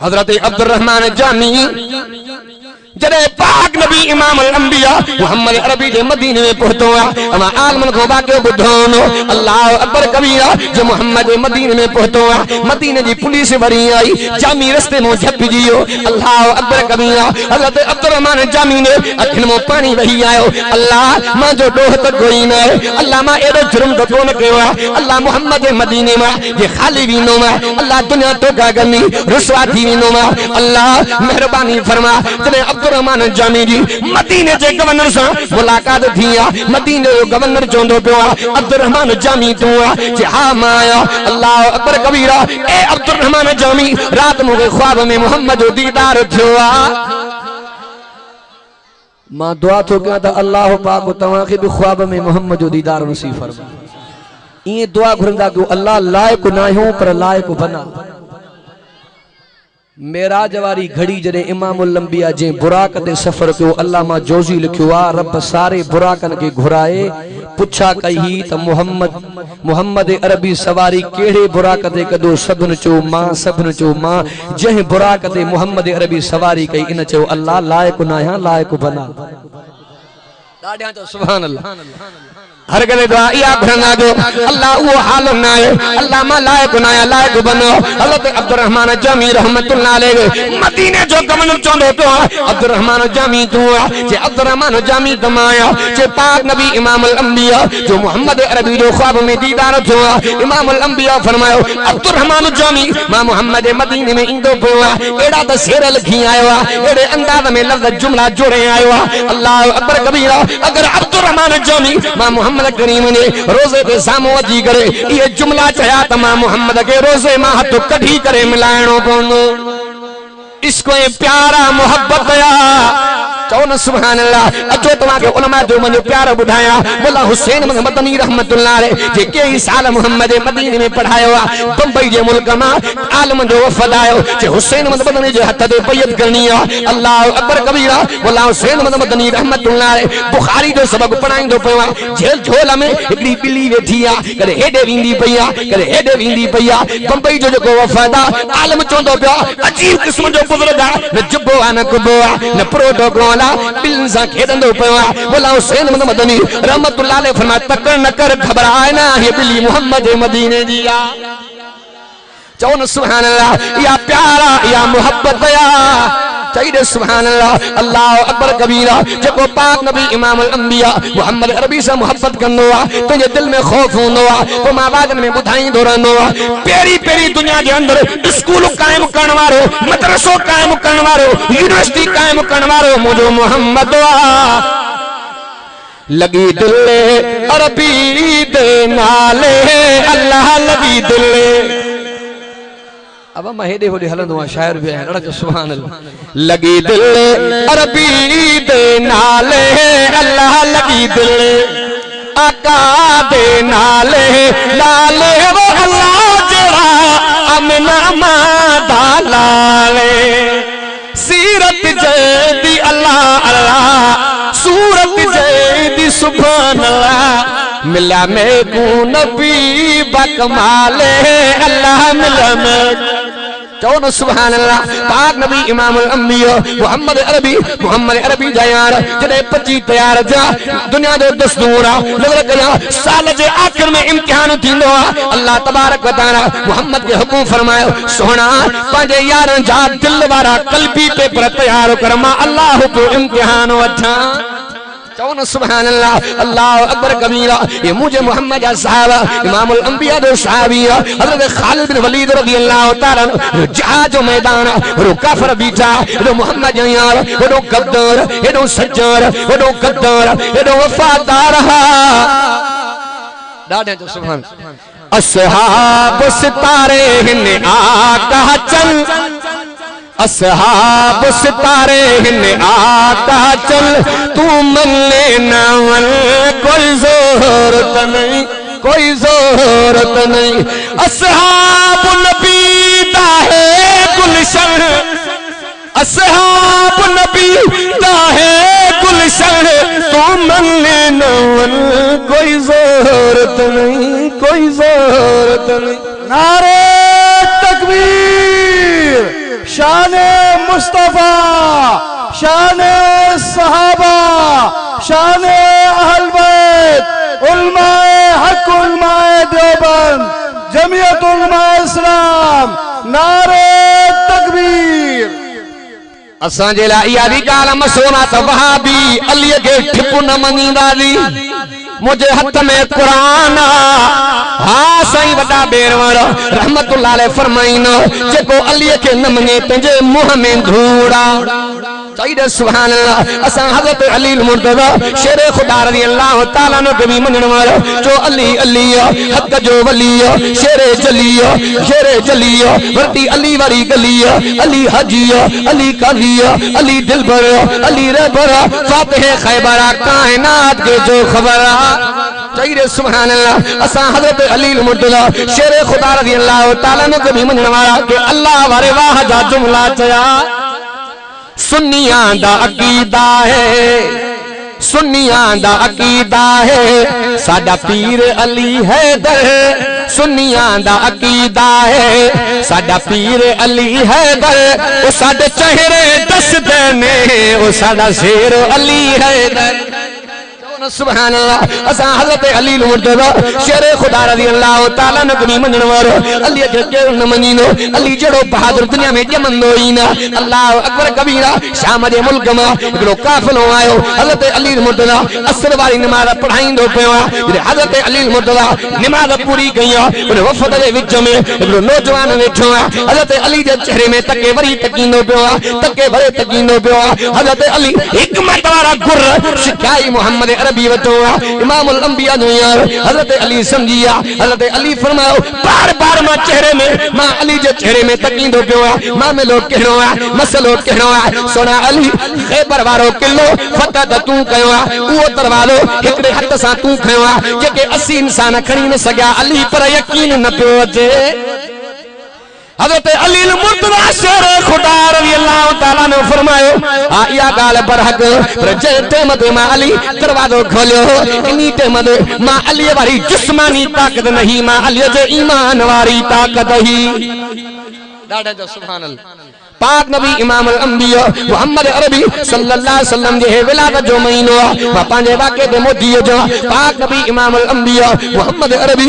हज़रत अब्दुर रहमान जामी जॾहिं पाक नबी इमाम अल अंबिया मोहम्मद अरबी जे मदीने में पहुतो आहे अमा आलमन को वाक़ियो ॿुधो हो अल्लाह अकबर कबीरा जो मोहम्मद जे मदीने में पहुतो आहे मदीने जी पुलिस वरी आई जामी रस्ते में झपिजी वियो अल्लाह अकबर कबीरा। हज़रत अब्दुर रहमान जामी ने अखियुनि मां पाणी वही आयो अल्लाह मां जो ॾोह त कोई न आहे अल्लाह मां एॾो जुर्म त कोन कयो आहे अल्लाह मोहम्मद जे मदीने मां जे ख़ाली वेंदो मां अल्लाह दुनिया तोखा कंदी रुसवा थी वेंदो मां अल्लाह महिरबानी फरमा। जॾहिं रहमान जामी जी मदीने जे गवर्नर से मुलाकात थी आहे मदीने जो गवर्नर चवंदो पियो आहे अब्दुर रहमान जामी तू आहे जे हा मां आहियां। अल्लाह अकबर कबीरा। ए अब्दुर रहमान जामी रात मूंखे ख्वाब में मोहम्मद जो दीदार थियो आहे मां दुआ थो कयां त अल्लाह पाक तव्हांखे बि ख्वाब में मोहम्मद जो दीदार नसीब फरमाए। ईअं दुआ घुरंदा कयो अल्लाह लाइक़ न आहियूं पर लाइक़ बना मेराज वारी घड़ी जडे इमामुल अंबिया जे बुराक ते सफर कयो अल्लामा जोजी लिखियो आ रब सारे बुराकन के घुराए पुछा कही त मोहम्मद अरबी सवारी केड़े बुराक ते कदो सभन चो मां जह बुराक ते मोहम्मद अरबी सवारी कई इन चो अल्लाह लायक नाया लायक बना दाढ़िया तो सुभान अल्लाह हर गले दुआ या घरना जो अल्लाह वो हाल ना है अल्लाह मा लायक नाया लायक बनो हज़रत अब्दुर्रहमान जामी रहमतुल्लाह अलैहि मदीने जो गमन चोंदो तो अब्दुर्रहमान जामी तो जे अब्दुर्रहमान जामी तमाया जे पाक नबी इमामुल अंबिया जो मोहम्मद अरबी जो ख्वाब में दीदार थो इमामुल अंबिया फरमायो अब्दुर्रहमान जामी मां मोहम्मद मदीने में इंदो पयो एड़ा त शेर लिखी आयो एड़े अंदाज में लफ्ज जुमला जोड़े आयो अल्लाह अकबर कबीरा अगर अब्दुर्रहमान जामी मां मोहम्मद करीम ने रोजे के सामो अची करे ये जुमला चया तमाम मोहम्मद के रोजे मां हथ कढी करे मिलाइणो पवंदो इसको प्यारा मोहब्बत या चौन सुभान अल्लाह अचो तवा के उलमा जो मन प्यार बुधाया मुल्ला हुसैन मदनी रहमतुल्लाह अलैहि जे कई साल मोहम्मद मदीने में पढ़ायो बंबई जे मुल्क में आलम जो वफद आयो जे हुसैन मदनी जे हथ ते बैयत करनी अल्लाह अकबर कबीरा मुल्ला हुसैन मदनी रहमतुल्लाह अलैहि बुखारी जो सबक पढ़ाइंदो पयो जेल झोल में एकड़ी बिल्ली वेठी करे हेडे विंदी पया करे हेडे विंदी पया बंबई जो जो वफद आलम चोंदो पियो अजीब किस्म जो बुजुर्ग न जुबो न कुबो न प्रोटोकॉल बिल्कुल सा खेदंदो पयो मुल्ला हुसैन मदनी रहमतुल्लाह अलैहि फरमाया तकड़ न कर घबराए ना ये बिल्ली मोहम्मद मदीने जी आ चौन सुभान अल्लाह या प्यारा या मोहब्बत या चाहिए सुभान अल्लाह अल्लाह अकबर कबीरा जो पाक नबी इमामुल अंबिया मोहम्मद अरबी से मोहब्बत करनो तुझे दिल में खौफ होनो तो मां बागन में बुधाई दोरनो पेरी पेरी दुनिया के अंदर स्कूल कायम करने वालो मदरसो कायम करने वालो यूनिवर्सिटी कायम करने वालो मुझो मोहम्मद लगी दिल अरबी दे नाले अल्लाह लगी दिल अब मैं हेडे होडे हलंदो शायर भी है ॾाढा सुभान अल्लाह लगी दिल अरबी दे नाले अल्लाह लगी दिल आका दे नाले नाले वो अल्लाह जरा अमना मादा लाले सीरत जदी अल्लाह अल्लाह सूरत जदी सुभान अल्लाह मिला में को नबी बकमाले अल्लाह मिला में चौन सुभान अल्लाह पाक नबी इमामुल अंबिया मोहम्मद अरबी जायार जदे 25 तैयार जा दुनिया दो दस्तूर नजर कया साल जे आखिर में इम्तिहान थींदो अल्लाह तबारक व तआला मोहम्मद के हुकुम फरमायो सोना पंजे यार जा दिल वारा कल्बी पेपर तैयार कर मां अल्लाह को इम्तिहान वठा चौन सुभान अल्लाह अल्लाह अकबर कबीरा ये मुझे मोहम्मद या साहबा इमामुल अंबिया दो सहाबिया हजरत खालिद बिन वलीद रज़ी अल्लाह तआला जहाज मैदान रो काफर बीठा रो मोहम्मद यार रो गद्दार रो सज्जर रो गद्दार रो वफादार डाडे तो सुभान असहाब सितारे हिन आका चल असहाब सितारे हिन आका चल तू मन्ने नावल कोई ज़रूरत नहीं कोई ज़रूरत नहीं असहाब नबी दा है गुलशन असहाब नबी दा है गुलशन तू मन्ने नावल कोई ज़रूरत नहीं कोई ज़रूरत नहीं नारे तकबीर शाने मुस्तफा शाने सहाबा शाने अहल बैत उलमाए हक उलमाए देवबंद जमीयत उलमाए इस्लाम नारे तकबीर असा जे ला इहा बि ॻाल्हि मसोना त वहाबी अली के ठिप न मञींदासी मुझे हाथ में कुरान हाँ सही वॾा बेरवण रहमतुल्लाह अलैहि फरमाइन जेको अली के न मञे तुंहिंजे मुंह में धूड़ा चाहिए सुभान अल्लाह असा हजरत अली मुर्तज़ा शेर खुदा रज़ी अल्लाह तआला ने कभी मनण वालो जो अली अली हक जो वली शेर जली वरती अली वाली गली अली हजी अली काजी अली दिलबर अली रहबर फातिह खैबर कायनात के जो खबर चाहिए सुभान अल्लाह असा हजरत अली मुर्तजा शेर खुदा रज़ी अल्लाह तआला ने कभी मन वाला कि अल्लाह वारे वाह जा जुमला चया सुन्नियां दा अकीदा है सुन्नियां दा अकीदा है साडा पीर अली हैदर सुन्नियां दा अकीदा है साडा पीर अली हैदर ओ साडे चेहरे दसदे ने ओ साडा शेर अली हैदर सुभान अल्लाह असा हजरत अली मुर्तजा शेर खुदा रज़ी अल्लाह तआला ने कभी मनण वारो अली के न मनीनो अली जड़ो बहादुर दुनिया में जमंदो ही ना अल्लाह अकबर कबीरा शाम दे मुल्क में एकड़ो काफिलो आयो हजरत अली मुर्तजा असर वाली नमाज पढ़ाईंदो पियो हजरत अली मुर्तजा नमाज पूरी कई उन वफद दे विच में एकड़ो नौजवान वेठो हजरत अली दे चेहरे में तके वरी तकींदो पियो तके भरे तकींदो पियो हजरत अली हिकमत वाला गुर शिकाई मोहम्मद इमामुल अंबिया जो यार हजरत अली समझिया हजरत अली फरमाओ बार बार मां चेहरे में मां अली जे चेहरे में तकींदो पियो मां में लोग कहणो है मसलो कहणो है सोना अली खैबर वारो किलो फतह त तू कयो वो दरवालो एकड़े हथ सा तू खयो जेके 80 इंसान खणी न सग्या अली पर यकीन न पियो अचे हजरत अली मुर्तजा शेर खुदा रज़ी अल्लाह तआला ने फरमायो या गाल बरहक पर जे टेम ते मां अली दरवाजो खोलियो इनी टेम ते मां अली वारी जिस्मानी ताकत नहीं मां अली जे ईमान वारी ताकत ही डाडा जो सुभान अल्लाह पाक नबी इमाम अंबिया मोहम्मद अरबी सल्लल्लाहु अलैहि वसल्लम जे विलादत जो महीनो पांजे वाक़े ते मोदी जो पाक नबी इमाम अंबिया मोहम्मद अरबी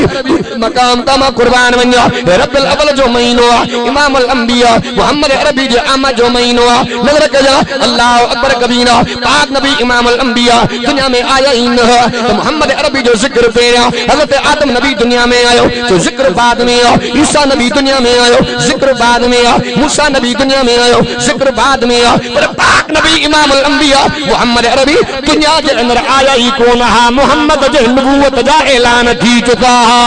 मकाम तमा कुर्बान वन्यो रब्बुल अव्वल जो महीनो इमाम अंबिया मोहम्मद अरबी जे आमा जो महीनो नजर कजा अल्लाह अकबर कबीरा पाक नबी इमाम अंबिया दुनिया में आया ही न तो मोहम्मद अरबी जो जिक्र पेरा हजरत आदम नबी दुनिया में आयो तो जिक्र बाद में ईसा नबी दुनिया में आयो जिक्र बाद में मूसा नबी दुनिया में आयो जिक्र बाद में पर पाक नबी इमाम अंबिया मोहम्मद अरबी दुनिया के अंदर आया ही कोन हा मोहम्मद जे नबूवत जा ऐलान थी चुका हा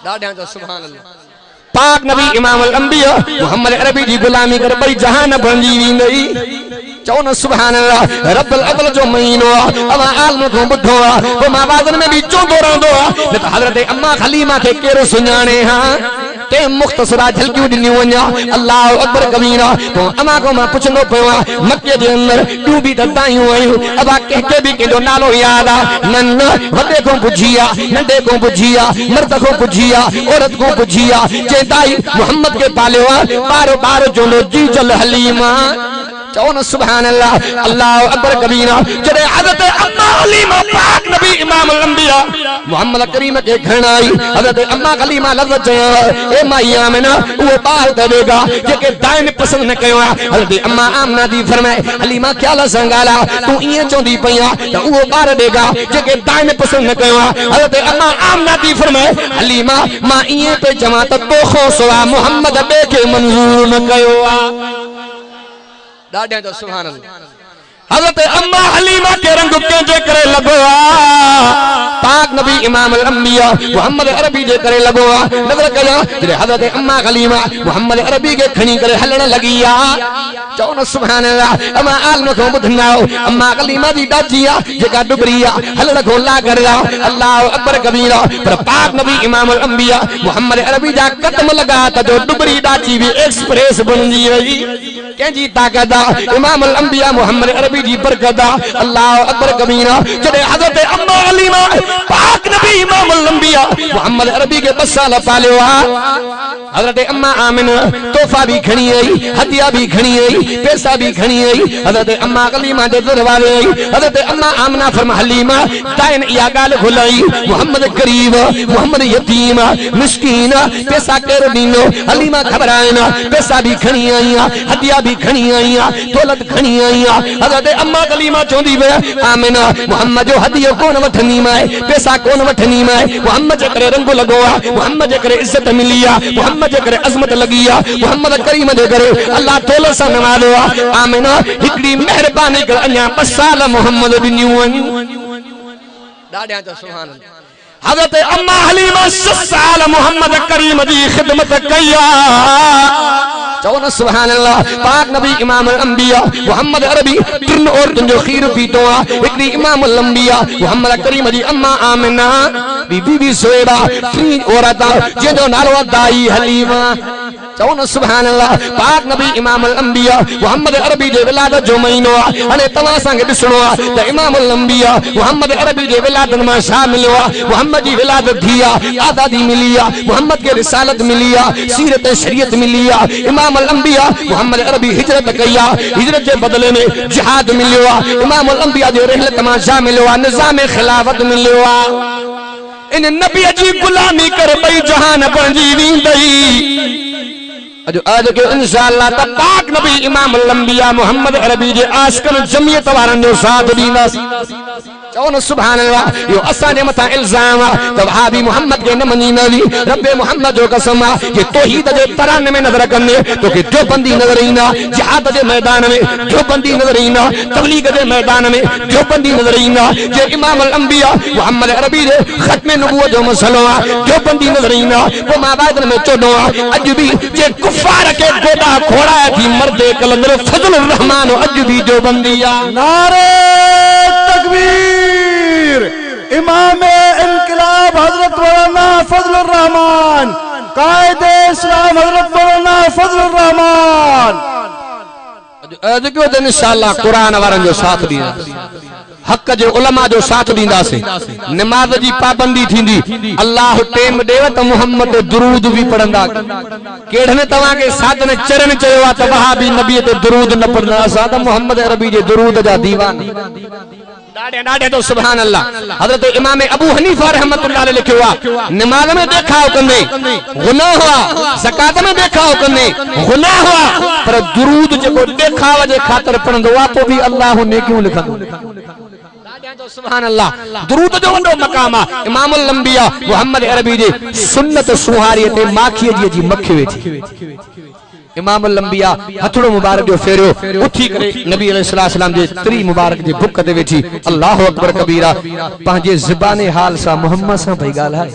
डाढा जो सुभान अल्लाह पाक नबी इमाम अंबिया मोहम्मद अरबी जी गुलामी कर बड़ी जहान बंदी वेंदी चौन सुभान अल्लाह रब्बुल अव्वल जो महीनो अवा आलम को बुधो वो मावाजन में भी चोंदो रहंदो न त हजरत अम्मा खलीमा के केरो सुञाणे हा ते मुख्तसरा झलकियूं ॾिनियूं वञा अल्लाह अकबर कबीरा तो अमा को मां पुछंदो पियो मक्के जे अंदर तूं भी दतायूं आयूं अबा कंहिंखे बि कंहिंजो नालो याद आहे न वॾे को पुछिया नंढे को पुछिया मर्द को पुछिया औरत को पुछिया चेताई मोहम्मद के पालियो बारो बारो जो जी जल हलीमा चौन सुभान अल्लाह अल्लाह अकबर कबीरा जड़े हजरत अम्मा हलीमा पाक नबी इमाम अंबिया मोहम्मद करीम के घर आई हजरत अम्मा हलीमा लफ्ज चया ए माईया में ना वो बाल देगा जेके दाइन पसंद न कयो हजरत अम्मा आमना दी फरमाए हलीमा क्या ला संगाला तू इए चोंदी पया त वो बार देगा जेके दाइन पसंद न कयो हजरत अम्मा आमना दी फरमाए हलीमा मां इए पे जमा त तोखो सवा मोहम्मद बे के मंजूर न कयो डाढा जो सुभान अल्लाह हजरत अम्मा हलीमा के रंग के करे लगो पाक नबी इमाम अंबिया मोहम्मद अरबी जे करे लगो नजर कया तेरे हजरत अम्मा हलीमा मोहम्मद अरबी के खणी करे हलण लगी चौन सुभान अल्लाह अम्मा आलम को बुधनाओ अम्मा हलीमा दी दाजिया जेका डुबरिया हलण गोला करया अल्लाह अकबर कबीरा पर पाक नबी इमाम अंबिया मोहम्मद अरबी जा कदम लगा त जो डुबरी दाची भी एक्सप्रेस बनजी वई केजी ताकत इमाम अंबिया मोहम्मद अरबी जी बरकत अल्लाह अकबर कबीरा जड़े हजरत अम्मा हलीमा पाक नबी इमाम अंबिया मोहम्मद अरबी के 2 साल पालियो हजरत अम्मा आमिना तोहफा भी खणी आई हदिया भी खणी आई पैसा भी खणी आई हजरत अम्मा हलीमा दे दरबार आई हजरत अम्मा आमिना फरमा हलीमा ताइन या गाल खुलाई मोहम्मद गरीब मोहम्मद यतीम मिस्कीन पैसा केर दीनो हलीमा घबरायना पैसा भी खणी आई हदिया भी खणी आई दौलत खणी आई हजरत अम्मा हलीमा चोंदी वे आमिना मोहम्मद जो हदियो कोन वठनी माए पैसा कोन वठनी माए मोहम्मद जे करे रंग लगो मोहम्मद जे करे इज्जत मिली मोहम्मद जे करे अजमत लगी मोहम्मद करीम जे करे अल्लाह तौला सा नवाजो आमिना हिकड़ी मेहरबानी कर अन्या 2 साल मोहम्मद दिनियो डाढा जो सुभान अल्लाह हजरत अम्मा हलीमा 6 साल मोहम्मद करीम जी खिदमत कया चओ न सुभान अल्लाह। पाक नबी इमाम अंबिया मोहम्मद अरबी तिन औरतुनि जो खीर पीतो आ। हिकड़ी इमाम अंबिया मोहम्मद करीम जी अम्मा आमिना बीबी सोएबा, टी औरत जंहिंजो नालो दाई हलीमा। चओ न सुभान अल्लाह। पाक नबी इमाम अंबिया मोहम्मद अरबी जे विलादत जो महीनो आ। हाणे तव्हां असांखे ॾिसणो आ त इमाम अंबिया मोहम्मद अरबी जे विलादत मां छा मिलियो आ। मोहम्मद जी विलादत थी आ, आज़ादी मिली आ, मोहम्मद के रिसालत मिली आ, सीरत शरीयत मिली आ। इमाम अंबिया मोहम्मद अरबी हिजरत कई आ, हिजरत जे बदले में जिहाद मिलियो आ। इमाम अंबिया जे रहलत मां छा मिलियो आ, निज़ाम खिलाफत मिलियो आ। इन नबी जी गुलामी कर बई जहान बणजी वेंदई। अज के इंशाअल्लाह त पाक नबी इमाम अंबिया मोहम्मद अरबी जे आशिकन जमियत वारन जो साथ दींदास। चओ न सुभान अल्लाह। यो असां जे मथा इल्जाम आ त वहाबी मोहम्मद के न मञींदी। रब मोहम्मद जो कसम आ कि तौहीद जे तराने में नजर कंदे तो के देवबंदी नजर ईंदा, जिहाद जे मैदान में देवबंदी नजर ईंदा, तबलीग जे मैदान में देवबंदी नजर ईंदा। जे इमाम अंबिया मोहम्मद अरबी जे खत्म नबूवत जो मसलो आ, देवबंदी नजर ईंदा। पोइ मां वाइदन में चवंदो आ अज भी जे कुफार के गोदा खोड़ा थी मर्दे कलंदर फजल रहमान अज भी देवबंदी आ। नारे तकबीर। इमाम इनकलाब हजरत मौलाना फजलुर रहमान, कायदे इस्लाम हजरत मौलाना फजलुर रहमान। अज क्यों दिन इंशाअल्लाह कुरान वारन जो साथ दींदा, हक जे उलमा जो साथ दींदासीं। नमाज जी पाबंदी थींदी, अल्लाह टेम देव त मोहम्मद ते दुरूद भी पढ़ंदा। केड़ने तव्हां के साधन चरण चयो आ त वहाबी नबी ते दुरूद न पढ़ंदा। असां त मोहम्मद अरबी जे दुरूद जा दीवान। डाडे तो सुभान अल्लाह। हजरत इमाम अबू हनीफा रहमतुल्लाह अलैह लिखियो आ, नमाज में देखाव कंदे गुनाह हुआ, ज़कात में देखाव कंदे गुनाह हुआ, पर दुरूद जेको देखाव जे खातिर पढ़ंदो आ तो भी अल्लाह ने क्यों लिखंदो। तो सुभान अल्लाह। दुरूद जो वॾो मक़ाम आ। इमाम अंबिया मोहम्मद अरबी जे सुन्नत सुहारी ते माखी जी मख वेठी। इमाम अंबिया हथड़ो मुबारक जो फेरियो, उठी करे नबी अलैहिस्सलाम जे त्री मुबारक जे बुक ते वेठी अल्लाहु अकबर कबीरा पंहिंजे ज़बाने हाल सां मोहम्मद सां भई ॻाल्हाए।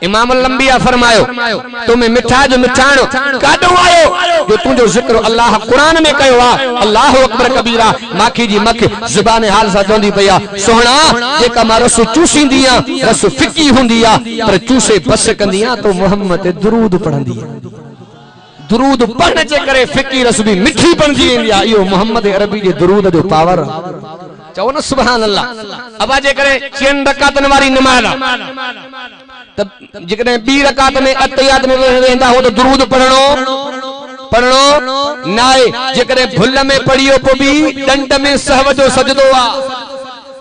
इमाम अंबिया फरमायो तुम्हें मिठा जो मिठाणो काडो आयो जो तुझो जिक्र अल्लाह कुरान में कयो आ। अल्लाहु अकबर कबीरा माखी जी मख ज़बाने हाल सां चवंदी पई आ, सोहणा जेका मां रस चूसींदी आ रस फिकी हुंदी आ, पर चूसे बस कंदी आ तो मोहम्मद ते दुरूद पढ़ंदी आ। दुरूद पढ़ने जे करे फिकी रस भी मिठी बणजी वेंदी आ। इहो मोहम्मद अरबी जे दुरूद जो पावर। चओ न सुभान अल्लाह। अब जे करे 4 रकातन वारी नमाज त जेकॾहिं 2 रकात में अतहियात में वेंदा हो तो दुरूद पढ़णो नाए। जेकॾहिं भुल में पढ़ियो पोइ भी डंड में सहव जो सजदो आ।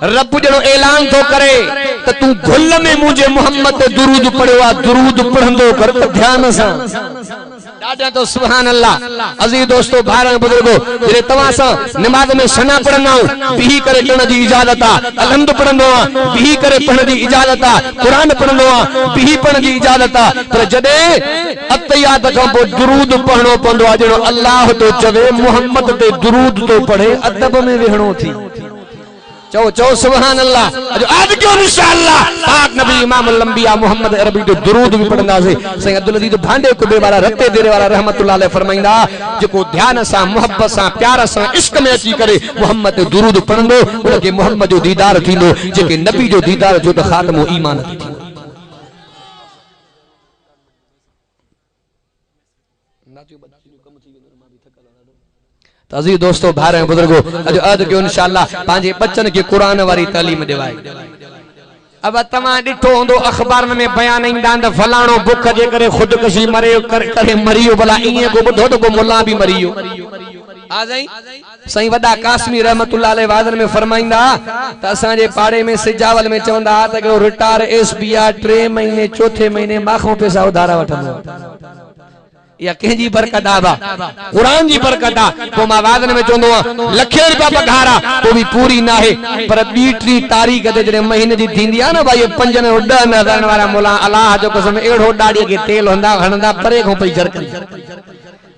रब जड़ो ऐलान तो करे त तू भुल में मुझे मोहम्मद ते दुरूद पढ़ियो आ, दुरूद पढ़ंदो कर त ध्यान सां। डाडा तो सुभान अल्लाह। अजीज दोस्तों भाइर बुजुर्गो, जे तव्हां सां नमाज में सना पढ़ंदा बिही करे पढ़ण जी इजाजत आ, अलहम्द पढ़ंदो आ बिही करे पढ़ण जी इजाजत आ, कुरान पढ़ंदो आ बिही पढ़ण जी इजाजत आ, पर जॾहिं अतहियात खां पोइ दुरूद पढ़णो पवंदो आ जहिड़ो अल्लाह तो चवे मोहम्मद ते दुरूद तो पढ़े अदब में वेहणो थी। चो चो सुभान अल्लाह। आज क्यों इंशाअल्लाह पाक नबी इमाम अंबिया मोहम्मद अरबी जो दुरूद भी पढ़ंदासीं। सही अब्दुल अजीज भांडे कुबे वाला रते देरे वाला रहमतुल्लाह अलैह फरमाइंदा जेको ध्यान सां मोहब्बत सां प्यार सां इश्क में अची करे मोहम्मद ते दुरूद पढ़ंदो उनके मोहम्मद जो दीदार थींदो, जेके नबी जो दीदार जो त खात्मो ईमान थींदो। अजीज दोस्तों भाइर बुजुर्गो, अज के इंशाअल्लाह पांजे बच्चन के कुरान वारी तालीम देवाई। अब तमा डिठो होंदो अखबार में बयान ईंदा त फलाणो भुख जे करे खुदकशी मरे करे मरियो, भला इए को बुधो तो को मुल्ला भी मरियो। आ जाई सही वडा कासमी रहमतुल्लाह अलैह वाज़न में फरमाइंदा त असा जे पाड़े में सिजावल में चवंदा त के रिटायर एसपीआर 3 महीने 4थे महीने माखो पैसा उधारा वठंदो या कंहिंजी बरकत आ, कुरान जी बरकत आ। पोइ मां वादन में चवंदो आहियां लखे रुपया पघार आ पोइ भी पूरी न आहे, पर 2-3 तारीख़ ते जॾहिं महीने जी थींदी आहे न भाई 5-10 वारा मुला अलाह जो कसम अहिड़ो ॾाड़ीअ खे तेल हणंदा परे खां पई झरकंदी।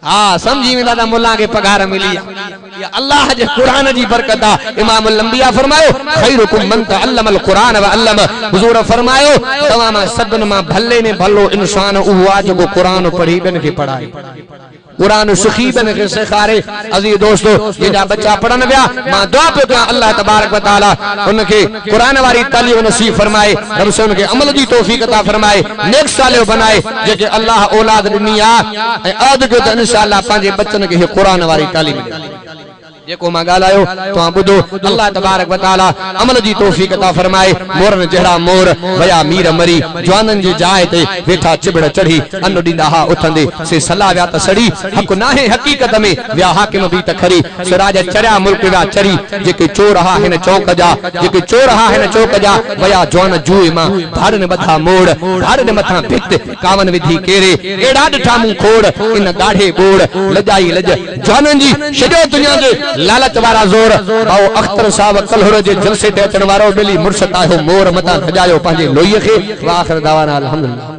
हाँ समझी वेंदा त मुला के पघार मिली या अल्लाह जे कुरान जी बरकत आ। इमाम अंबिया फरमायो खैरुकुम मन तअल्लमल कुरान व अल्लम। हुजूर फरमायो तवां मां सभिनि मां भले में भलो इंसान उहो आहे जेको कुरान पढ़ी ॿियनि खे पढ़ाए। कुरान सुखीबन के सिखारे। अजीज दोस्तों जेड़ा बच्चा पढ़न विया मां दुआ पे कयां अल्लाह तबारक व तआला उनके कुरान वाली तालीम नसीब फरमाए, रब से उनके अमल दी तौफीक अता फरमाए, नेक सालिह बनाए जेके अल्लाह औलाद ॾिनी आहे ऐं आद जो त इंशाअल्लाह पंहिंजे बच्चन खे कुरान वारी तालीम जेको मां ॻाल्हायो तव्हां ॿुधो। अल्लाह तबारक व तआला अमल जी तौफीक अता फरमाए। मोरन जहिड़ा मोर वया मीर मरी, जवाननि जी जाइ ते वेठा चिबड़ चढ़ी, अन ॾींदा हा उथंदे से सलाह विया त सड़ी, हक़ नाहे हक़ीक़त में विया हाकिम बि त खरी, सिराज चरिया मुल्क विया चरी, जेके चोर हा हिन चौक जा, जेके चोर हा हिन चौक जा, वया जवान जुए मां धाड़नि मथां मोड़, धाड़नि मथां भित, कावन विधी केरे, एड़ा ॾिठा मूं खोड़, इन ॻाढ़े बोड़, लजाई लज जवाननि जी छॾियो दुनिया जे लालच वारा ज़ोर। भाऊ अख्तर साहब कलहुर जे जलसे ते अचण वारो मिली मुर्शद आयो मोर मथां सजायो पंहिंजे लोईअ खे। वाखिर दावाना अल्हम्दुलिल्लाह।